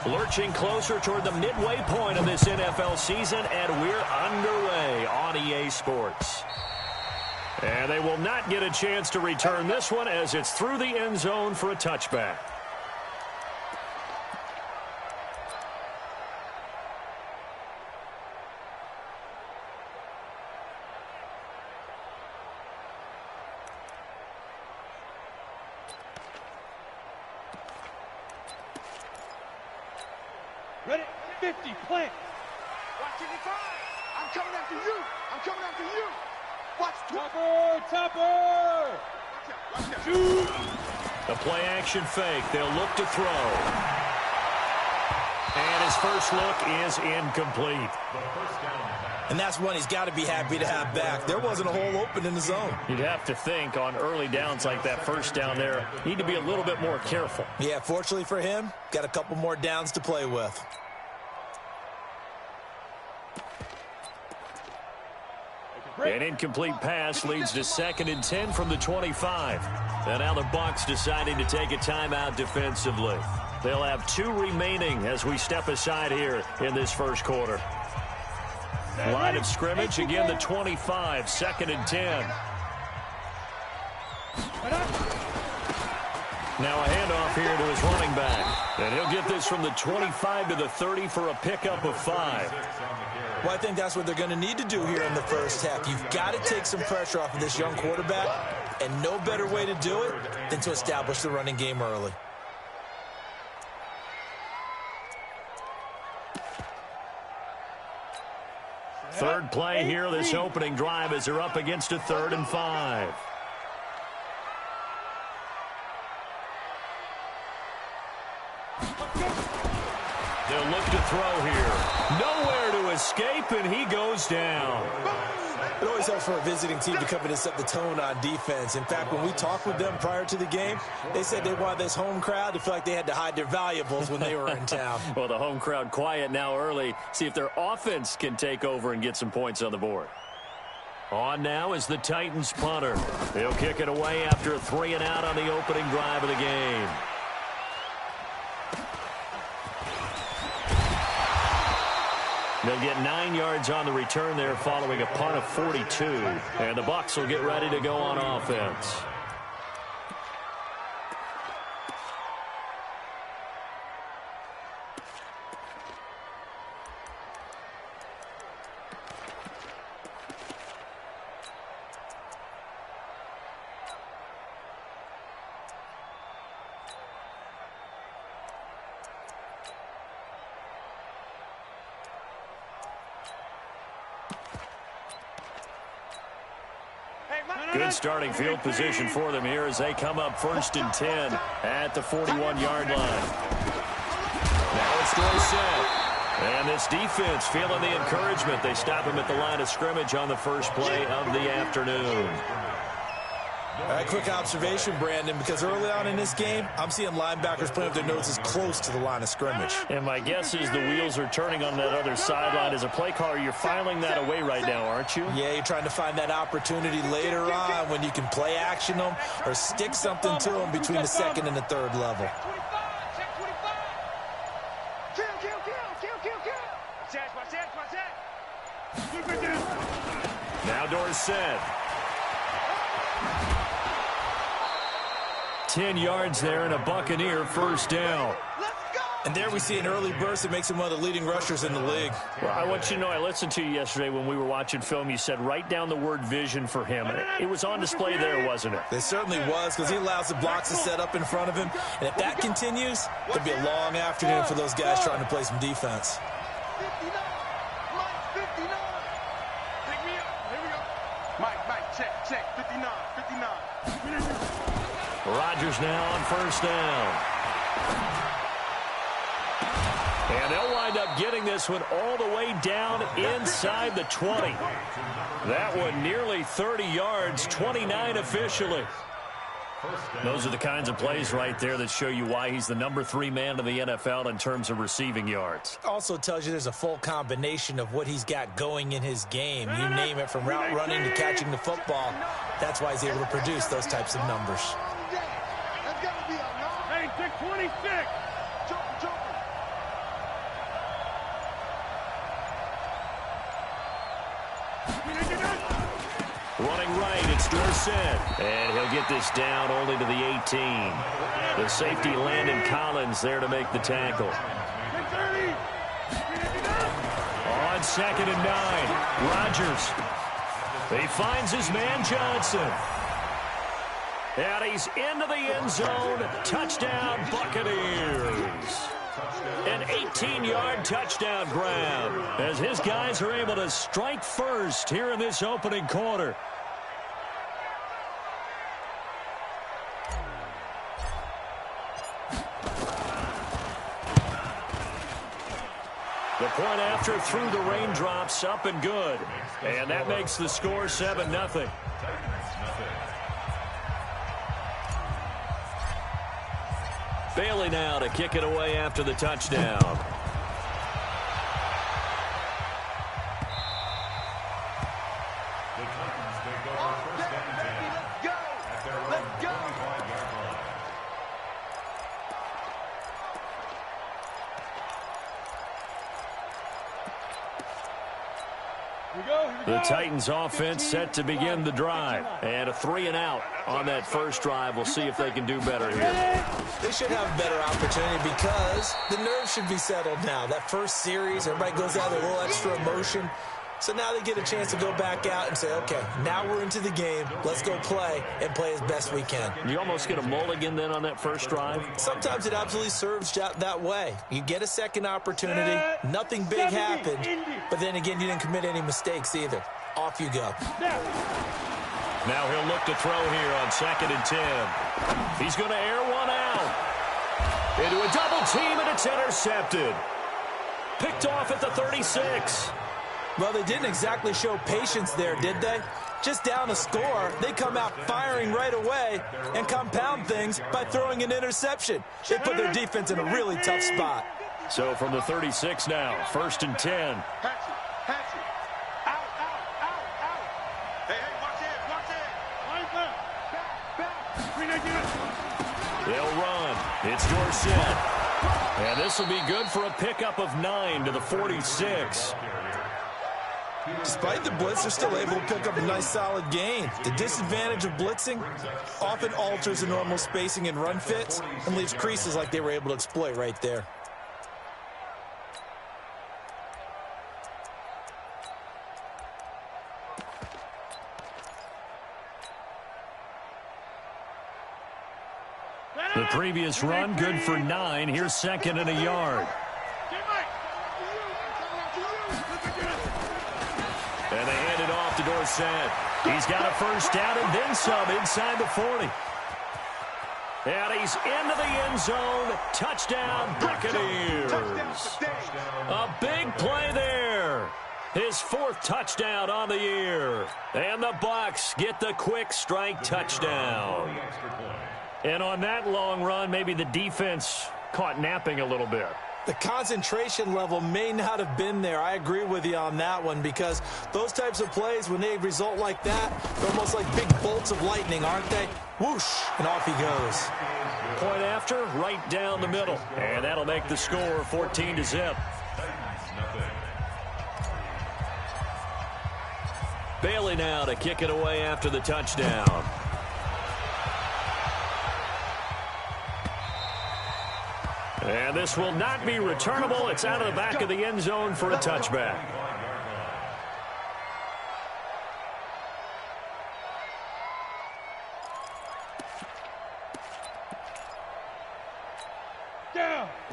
Lurching closer toward the midway point of this NFL season, and we're underway on EA Sports. And they will not get a chance to return this one as it's through the end zone for a touchback. Ready? 50, plant. Watch it, I'm coming after you. I'm coming after you. Watch. Topper. Watch out. Shoot. The play action fake. They'll look to throw. And his first look is incomplete. And that's one he's got to be happy to have back. There wasn't a hole open in the zone. You'd have to think on early downs like that first down there, need to be a little bit more careful. Yeah, fortunately for him, got a couple more downs to play with. An incomplete pass leads to 2nd and 10 from the 25. And now the Bucs deciding to take a timeout defensively. They'll have 2 remaining as we step aside here in this first quarter. Line of scrimmage, again the 25, 2nd and 10. Now a handoff here to his running back. And he'll get this from the 25 to the 30 for a pickup of 5. Well, I think that's what they're going to need to do here in the first half. You've got to take some pressure off of this young quarterback, and no better way to do it than to establish the running game early. Third play here, this opening drive as they're up against a 3rd and 5. They'll look to throw here. Nowhere to escape, and he goes down. It always helps for a visiting team to come in and set the tone on defense. In fact, when we talked with them prior to the game, they said they wanted this home crowd to feel like they had to hide their valuables when they were in town. Well, the home crowd quiet now early. See if their offense can take over and get some points on the board. On now is the Titans punter. He'll kick it away after a 3-and-out on the opening drive of the game. They'll get 9 yards on the return there following a punt of 42. And the Bucs will get ready to go on offense. Good starting field position for them here as they come up 1st and 10 at the 41-yard line. Now it's Dorsett. And this defense feeling the encouragement. They stop him at the line of scrimmage on the first play of the afternoon. All right, quick observation, Brandon, because early on in this game, I'm seeing linebackers playing with their noses close to the line of scrimmage. And my guess is the wheels are turning on that other sideline. As a play caller, you're filing that away right now, aren't you? Yeah, you're trying to find that opportunity later on when you can play action them or stick something to them between the 2nd and the 3rd level. Now Dorsett. 10 yards there and a Buccaneer first down. And there we see an early burst that makes him one of the leading rushers in the league. Well, I want you to know, I listened to you yesterday when we were watching film. You said write down the word vision for him. It was on display there, wasn't it? It certainly was, because he allows the blocks to set up in front of him. And if that continues, it'll be a long afternoon for those guys trying to play some defense. 59. Mike, 59. Pick me up. Here we go. Mike, check. 59. Rodgers now on first down. And they'll wind up getting this one all the way down inside the 20. That one nearly 30 yards, 29 officially. Those are the kinds of plays right there that show you why he's the number 3 man in the NFL in terms of receiving yards. Also tells you there's a full combination of what he's got going in his game. You name it, from route running to catching the football. That's why he's able to produce those types of numbers. Hey, 26. It's Dorsett, and he'll get this down only to the 18. The safety, Landon Collins, there to make the tackle. On 2nd and 9, Rodgers. He finds his man Johnson. And he's into the end zone. Touchdown, Buccaneers. An 18-yard touchdown grab as his guys are able to strike first here in this opening quarter. The point after through the raindrops, up and good. And that makes the score 7-0. Bailey now to kick it away after the touchdown. The Titans offense set to begin the drive. And a 3-and-out on that first drive. We'll see if they can do better here. They should have a better opportunity because the nerves should be settled now. That first series, everybody goes out with a little extra emotion. So now they get a chance to go back out and say, okay, now we're into the game. Let's go play and play as best we can. You almost get a mulligan then on that first drive? Sometimes it absolutely serves that way. You get a second opportunity. Nothing big happened. But then again, you didn't commit any mistakes either. Off you go. Now he'll look to throw here on 2nd and 10. He's going to air one out. Into a double team, and it's intercepted. Picked off at the 36. Well, they didn't exactly show patience there, did they? Just down a score, they come out firing right away and compound things by throwing an interception. They put their defense in a really tough spot. So from the 36 now, 1st and 10. Hatch it. Out. Hey, watch it. They'll run. It's Dorsett. And this will be good for a pickup of 9 to the 46. Despite the blitz, they're still able to pick up a nice solid gain. The disadvantage of blitzing often alters the normal spacing and run fits and leaves creases like they were able to exploit right there. The previous run, good for 9. Here's 2nd and a yard. And they hand it off to Dorsett. He's got a first down and then some inside the 40. And he's into the end zone. Touchdown, Buccaneers. A big play there. His 4th touchdown on the year. And the Bucs get the quick strike touchdown. And on that long run, maybe the defense caught napping a little bit. The concentration level may not have been there. I agree with you on that one because those types of plays, when they result like that, they're almost like big bolts of lightning, aren't they? Whoosh, and off he goes. Point after, right down the middle. And that'll make the score 14-0. Bailey now to kick it away after the touchdown. And this will not be returnable. It's out of the back of the end zone for a touchback.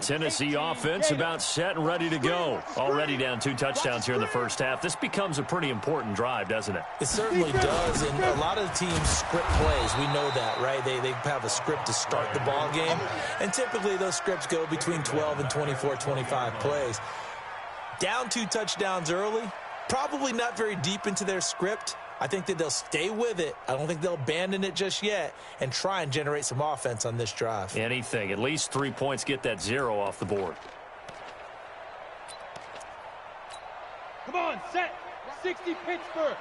Tennessee offense about set and ready to go. Already down 2 touchdowns here in the first half. This becomes a pretty important drive, doesn't it? It certainly does, and a lot of the teams script plays. We know that, right? They have a script to start the ball game, and typically those scripts go between 12 and 24, 25 plays. Down 2 touchdowns early, probably not very deep into their script. I think that they'll stay with it. I don't think they'll abandon it just yet and try and generate some offense on this drive. Anything. At least 3 points, get that 0 off the board. Come on, set. 60 Pittsburgh.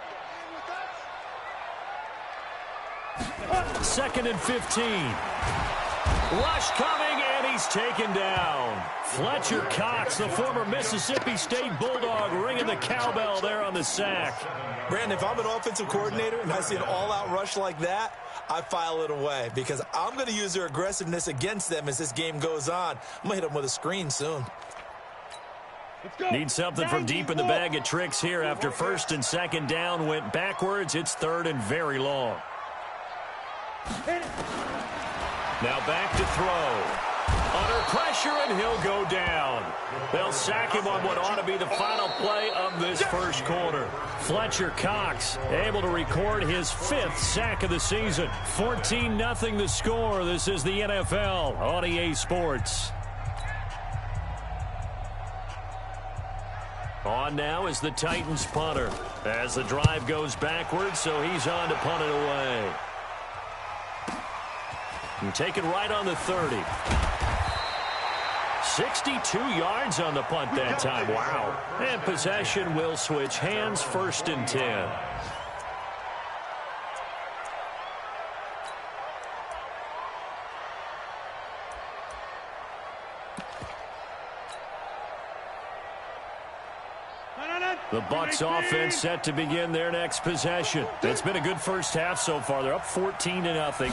2nd and 15. Rush coming, and he's taken down. Fletcher Cox, the former Mississippi State Bulldog, ringing the cowbell there on the sack. Brandon, if I'm an offensive coordinator and I see an all-out rush like that, I file it away because I'm going to use their aggressiveness against them as this game goes on. I'm going to hit them with a screen soon. Need something from deep in the bag of tricks here after first and second down went backwards. It's third and very long. Now back to throw. Under pressure, and he'll go down. They'll sack him on what ought to be the final play of this first quarter. Fletcher Cox able to record his 5th sack of the season. 14-0 the score. This is the NFL on EA Sports. On now is the Titans punter as the drive goes backwards, so he's on to punt it away. And taken right on the 30. 62 yards on the punt that time. Wow. And possession will switch hands, 1st and 10. The Bucs offense set to begin their next possession. It's been a good first half so far. They're up 14-0.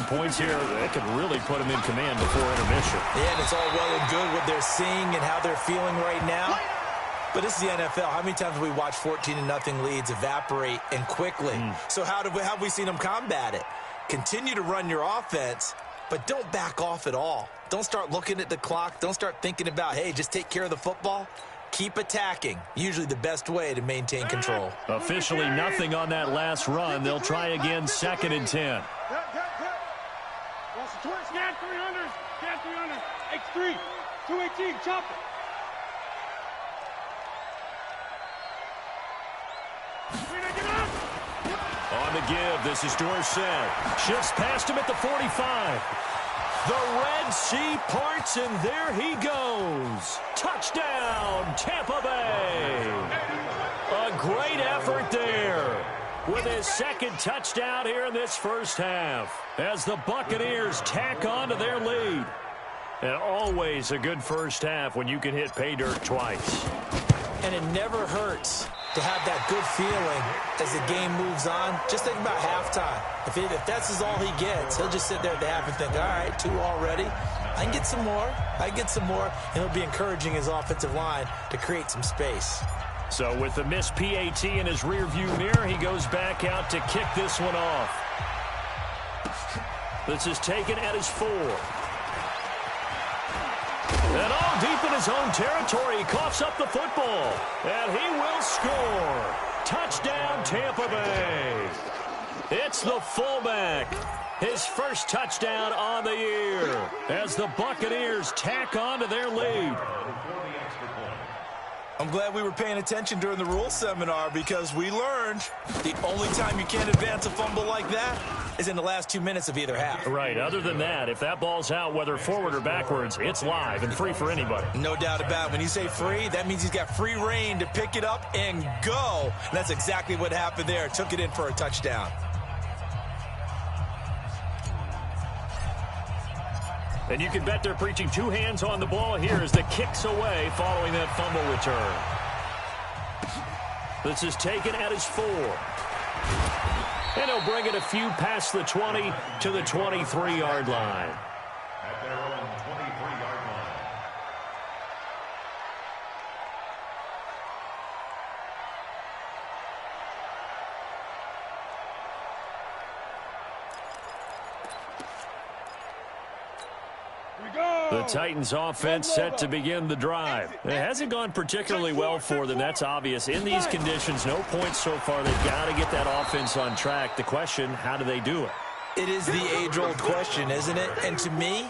Points here that could really put them in command before intermission. Yeah, and it's all well and good what they're seeing and how they're feeling right now. But this is the NFL. How many times have we watched 14-0 leads evaporate and quickly? So how have we seen them combat it? Continue to run your offense, but don't back off at all. Don't start looking at the clock. Don't start thinking about, hey, just take care of the football. Keep attacking. Usually the best way to maintain control. Officially nothing on that last run. They'll try again, 2nd and 10. Scan 300. Scan 300. X3. 218. Chop it. On the give, this is Dorsett. Shifts past him at the 45. The Red Sea parts, and there he goes. Touchdown, Tampa Bay. A great effort there with his 2nd touchdown here in this first half as the Buccaneers tack on to their lead. And always a good first half when you can hit pay dirt twice. And it never hurts to have that good feeling as the game moves on. Just think about halftime. If that's all he gets, he'll just sit there at the half and think, all right, 2 already. I can get some more. And he'll be encouraging his offensive line to create some space. So with the missed PAT in his rearview mirror, he goes back out to kick this one off. This is taken at his 4. And all deep in his own territory, he coughs up the football. And he will score. Touchdown, Tampa Bay. It's the fullback. His first touchdown on the year as the Buccaneers tack on to their lead. I'm glad we were paying attention during the rules seminar because we learned the only time you can't advance a fumble like that is in the last 2 minutes of either half. Right. Other than that, if that ball's out, whether forward or backwards, it's live and free for anybody. No doubt about it. When you say free, that means he's got free reign to pick it up and go. And that's exactly what happened there. Took it in for a touchdown. And you can bet they're preaching 2 hands on the ball here as the kick's away following that fumble return. This is taken at his 4. And he'll bring it a few past the 20 to the 23-yard line. At their own 23-yard line. The Titans offense set to begin the drive. It hasn't gone particularly well for them. That's obvious. In these conditions, no points so far. They've got to get that offense on track. The question, how do they do it? It is the age-old question, isn't it? And to me,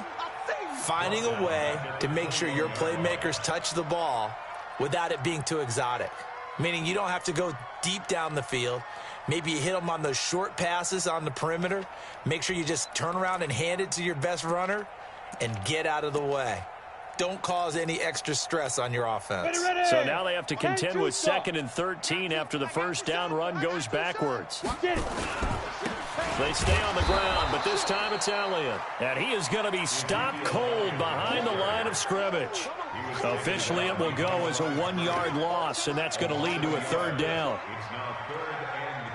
finding a way to make sure your playmakers touch the ball without it being too exotic. Meaning you don't have to go deep down the field. Maybe you hit them on those short passes on the perimeter. Make sure you just turn around and hand it to your best runner and get out of the way. Don't cause any extra stress on your offense. So now they have to contend with 2nd and 13 after the first down run goes backwards. They stay on the ground, but this time it's Elliott. And he is going to be stopped cold behind the line of scrimmage. Officially, it will go as a 1-yard loss, and that's going to lead to a third down. It's now 3rd and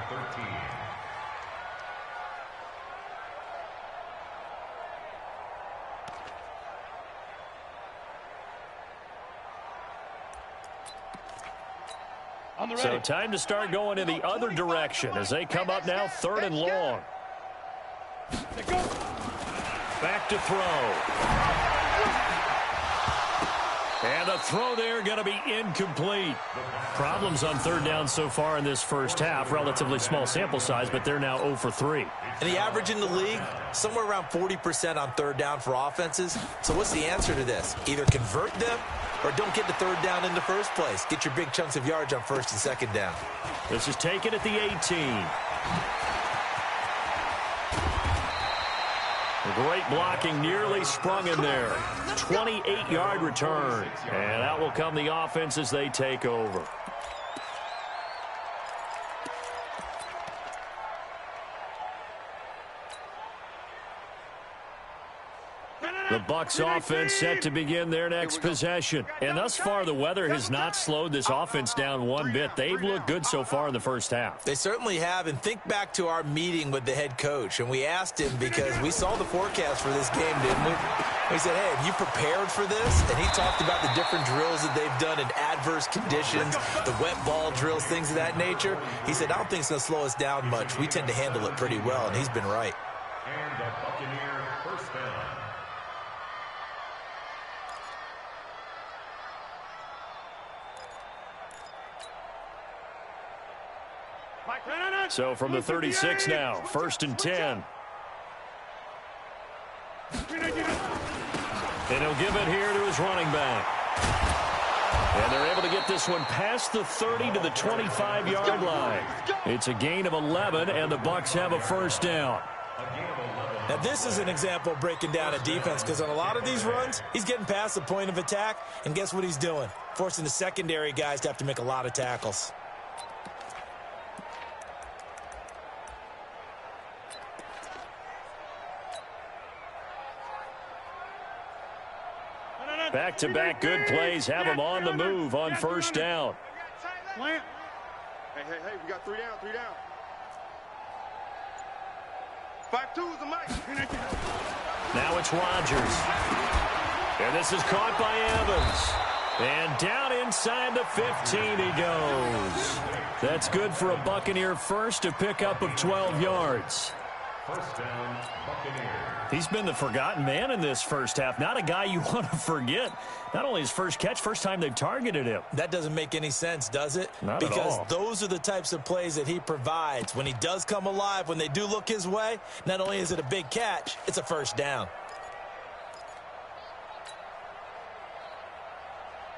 13. So time to start going in the other direction as they come up now 3rd and long. Back to throw. And the throw there going to be incomplete. Problems on 3rd down so far in this first half. Relatively small sample size, but they're now 0 for 3. And the average in the league, somewhere around 40% on 3rd down for offenses. So what's the answer to this? Either convert them or don't get to 3rd down in the first place. Get your big chunks of yards on 1st and 2nd down. This is taken at the 18. Great blocking, nearly sprung in there. 28-yard return. And out will come the offense as they take over. The Bucs offense set to begin their next possession. And thus far, the weather has not slowed this offense down one bit. They've looked good so far in the first half. They certainly have. And think back to our meeting with the head coach. And we asked him because we saw the forecast for this game, didn't we? We said, hey, have you prepared for this? And he talked about the different drills that they've done in adverse conditions, the wet ball drills, things of that nature. He said, I don't think it's going to slow us down much. We tend to handle it pretty well, and he's been right. And a Buccaneer first down. So from the 36 now, 1st and 10. And he'll give it here to his running back. And they're able to get this one past the 30 to the 25-yard line. It's a gain of 11, and the Bucs have a first down. Now, this is an example of breaking down a defense because on a lot of these runs, he's getting past the point of attack, and guess what he's doing? Forcing the secondary guys to have to make a lot of tackles. Back-to-back good plays have them on the move on first down. Hey, we got 3 down, 3 down. 5-2 is the mic. Now it's Rodgers. And this is caught by Evans. And down inside the 15 he goes. That's good for a Buccaneer first, a pickup of 12 yards. First down, Buccaneers. He's been the forgotten man in this first half. Not a guy you want to forget. Not only his first catch, first time they've targeted him. That doesn't make any sense, does it? Not because at all. Those are the types of plays that he provides. When he does come alive, when they do look his way, not only is it a big catch, it's a first down.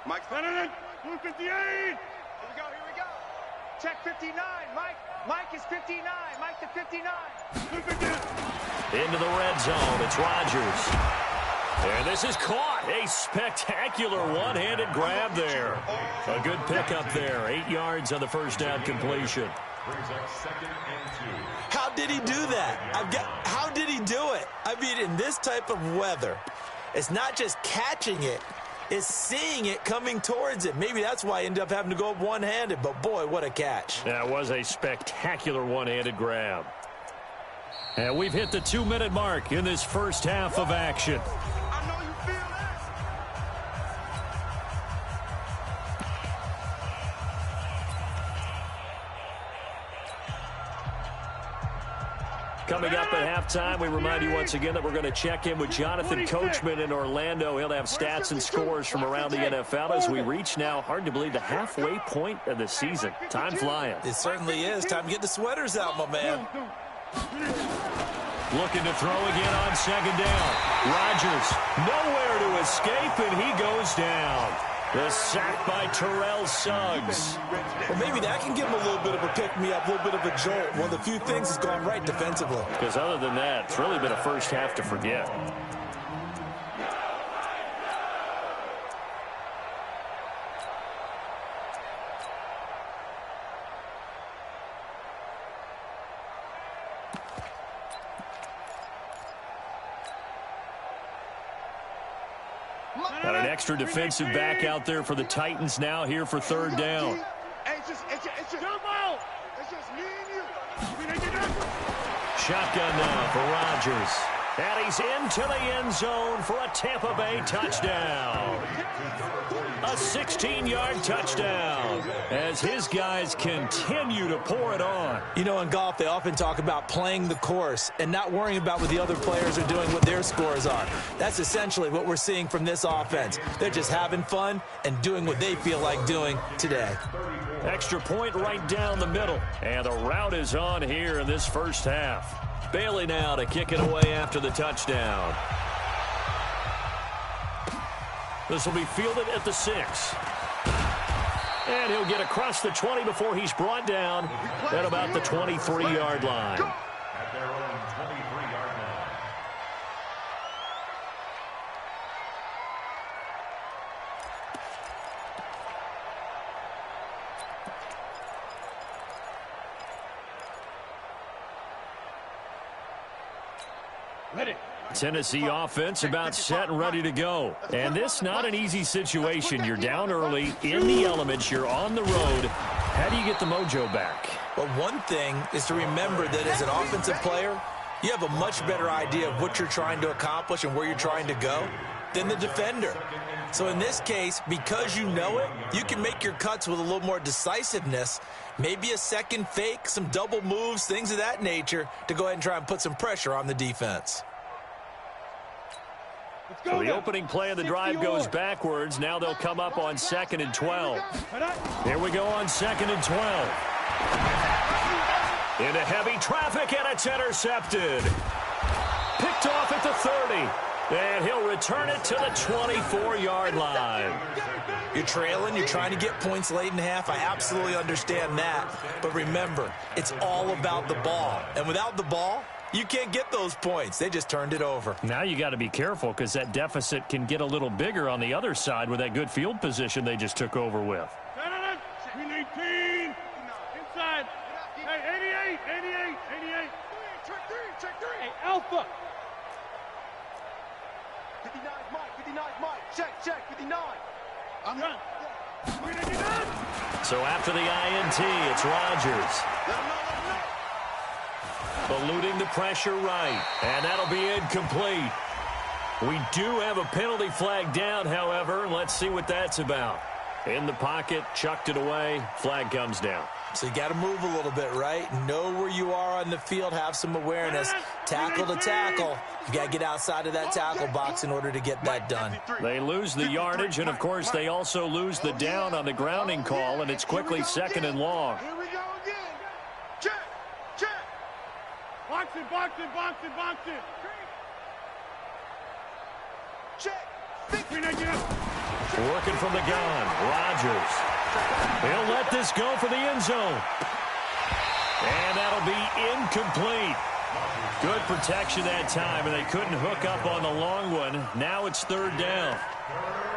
Mike, 158. Here we go. Check 59, Mike. Mike is 59. Mike to 59. Into the red zone. It's Rodgers. And this is caught. A spectacular one-handed grab there. A good pickup there. 8 yards on the first down completion. Brings up 2nd and 2. How did he do that? How did he do it? I mean, in this type of weather, it's not just catching it. Is seeing it coming towards it. Maybe that's why I ended up having to go up one-handed, but boy, what a catch. That was a spectacular one-handed grab. And we've hit the 2-minute mark in this first half of action. I know you feel that. Coming up at halftime, we remind you once again that we're going to check in with Jonathan Coachman in Orlando. He'll have stats and scores from around the NFL as we reach now, hard to believe, the halfway point of the season. Time flying. It certainly is. Time to get the sweaters out, my man. Looking to throw again on 2nd down. Rodgers nowhere to escape, and he goes down. The sack by Terrell Suggs. Well, maybe that can give him a little bit of a pick-me-up, a little bit of a jolt. One of the few things that's gone right defensively. Because other than that, it's really been a first half to forget. extra defensive back out there for the Titans now here for third down. It's just me and you. Shotgun now for Rodgers. And he's into the end zone for a Tampa Bay touchdown. A 16-yard touchdown as his guys continue to pour it on. You know, in golf, they often talk about playing the course and not worrying about what the other players are doing, what their scores are. That's essentially what we're seeing from this offense. They're just having fun and doing what they feel like doing today. Extra point right down the middle. And the route is on here in this first half. Bailey now to kick it away after the touchdown. This will be fielded at the 6. And he'll get across the 20 before he's brought down at about the 23-yard line. At their own 23-yard line. Tennessee offense about set and ready to go. And this not an easy situation. You're down early, in the elements, you're on the road. How do you get the mojo back? Well, one thing is to remember that as an offensive player, you have a much better idea of what you're trying to accomplish and where you're trying to go than the defender. So in this case, because you know it, you can make your cuts with a little more decisiveness, maybe a second fake, some double moves, things of that nature, to go ahead and try and put some pressure on the defense. So the opening play of the drive goes backwards. Now they'll come up on 2nd and 12. Here we go on 2nd and 12. Into heavy traffic, and it's intercepted. Picked off at the 30. And he'll return it to the 24-yard line. You're trailing, you're trying to get points late in half. I absolutely understand that. But remember, it's all about the ball. And without the ball, you can't get those points. They just turned it over. Now you got to be careful because that deficit can get a little bigger on the other side with that good field position they just took over with. 18. Inside. Hey, 88. Check three. Hey, Alpha. 59, Mike. Check, 59. I'm done. So after the INT, it's Rodgers. Eluding the pressure right, and that'll be incomplete. We do have a penalty flag down, however. Let's see what that's about. In the pocket, chucked it away, flag comes down. So you got to move a little bit, right? Know where you are on the field, have some awareness. Tackle to tackle. You got to get outside of that tackle box in order to get that done. They lose the yardage, and of course they also lose the down on the grounding call, and it's quickly 2nd and long. Here we go again. Check. Box it. Check. Working from the gun, Rodgers. He'll let this go for the end zone. And that'll be incomplete. Good protection that time, and they couldn't hook up on the long one. Now it's 3rd down.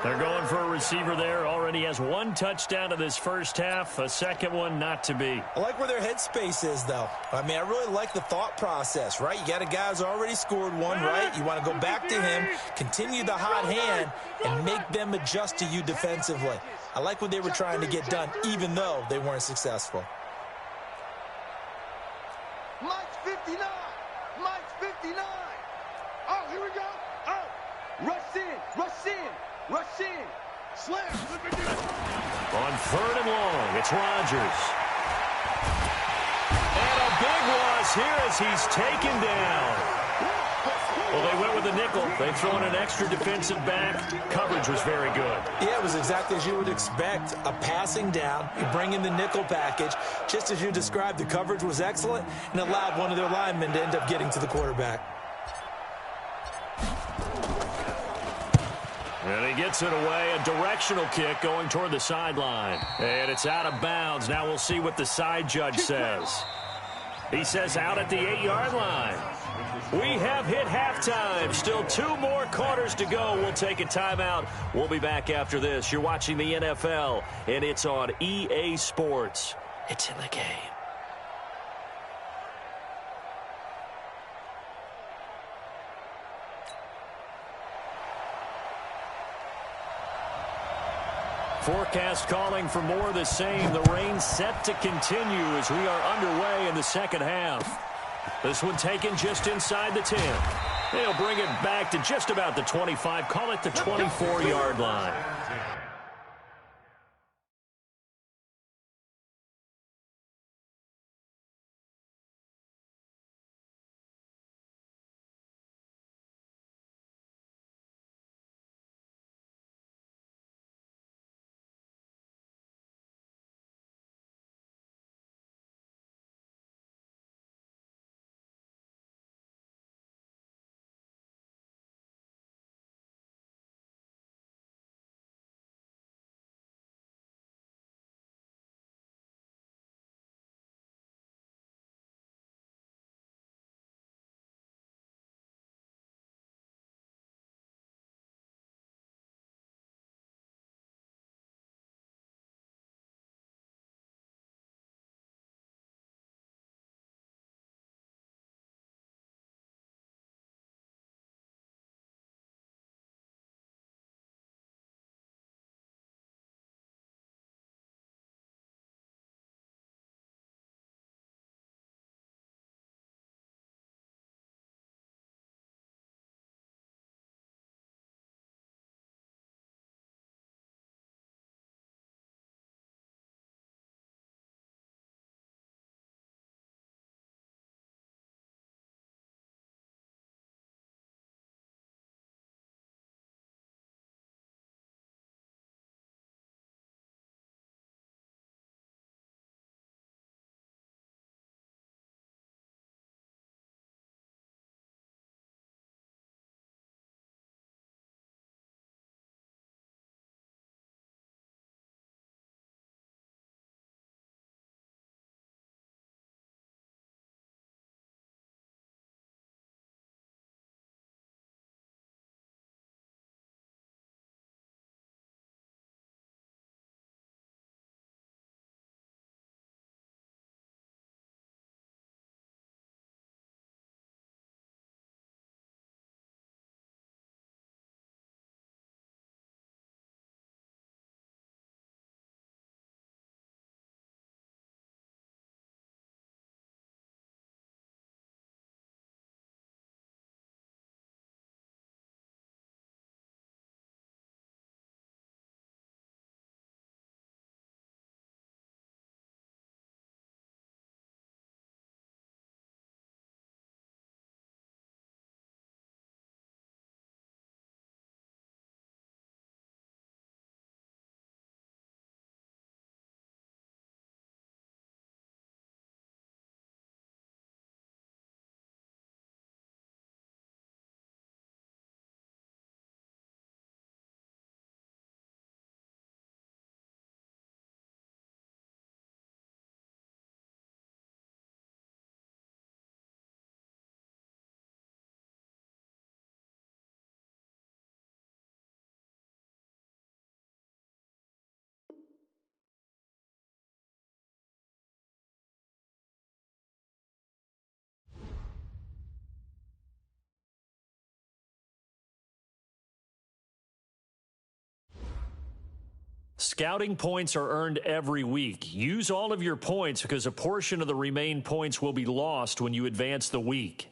They're going for a receiver there. Already has 1 touchdown in this first half. A second one not to be. I like where their headspace is, though. I mean, I really like the thought process, right? You got a guy who's already scored one, right? You want to go back to him, continue the hot hand, and make them adjust to you defensively. I like what they were trying to get done, even though they weren't successful. Mike's 59. Oh, here we go. Oh, rush in. Slam. On 3rd and long, it's Rodgers. And a big loss here as he's taken down. Well, they went with a nickel. They've thrown an extra defensive back. Coverage was very good. Yeah, it was exactly as you would expect. A passing down, you bring in the nickel package. Just as you described, the coverage was excellent and allowed one of their linemen to end up getting to the quarterback. And he gets it away, a directional kick going toward the sideline. And it's out of bounds. Now we'll see what the side judge says. He says out at the 8-yard line. We have hit halftime. Still 2 more quarters to go. We'll take a timeout. We'll be back after this. You're watching the NFL, and it's on EA Sports. It's in the game. Forecast calling for more of the same. The rain set to continue as we are underway in the second half. This one taken just inside the 10. They'll bring it back to just about the 25. Call it the 24-yard line. Scouting points are earned every week. Use all of your points because a portion of the remaining points will be lost when you advance the week.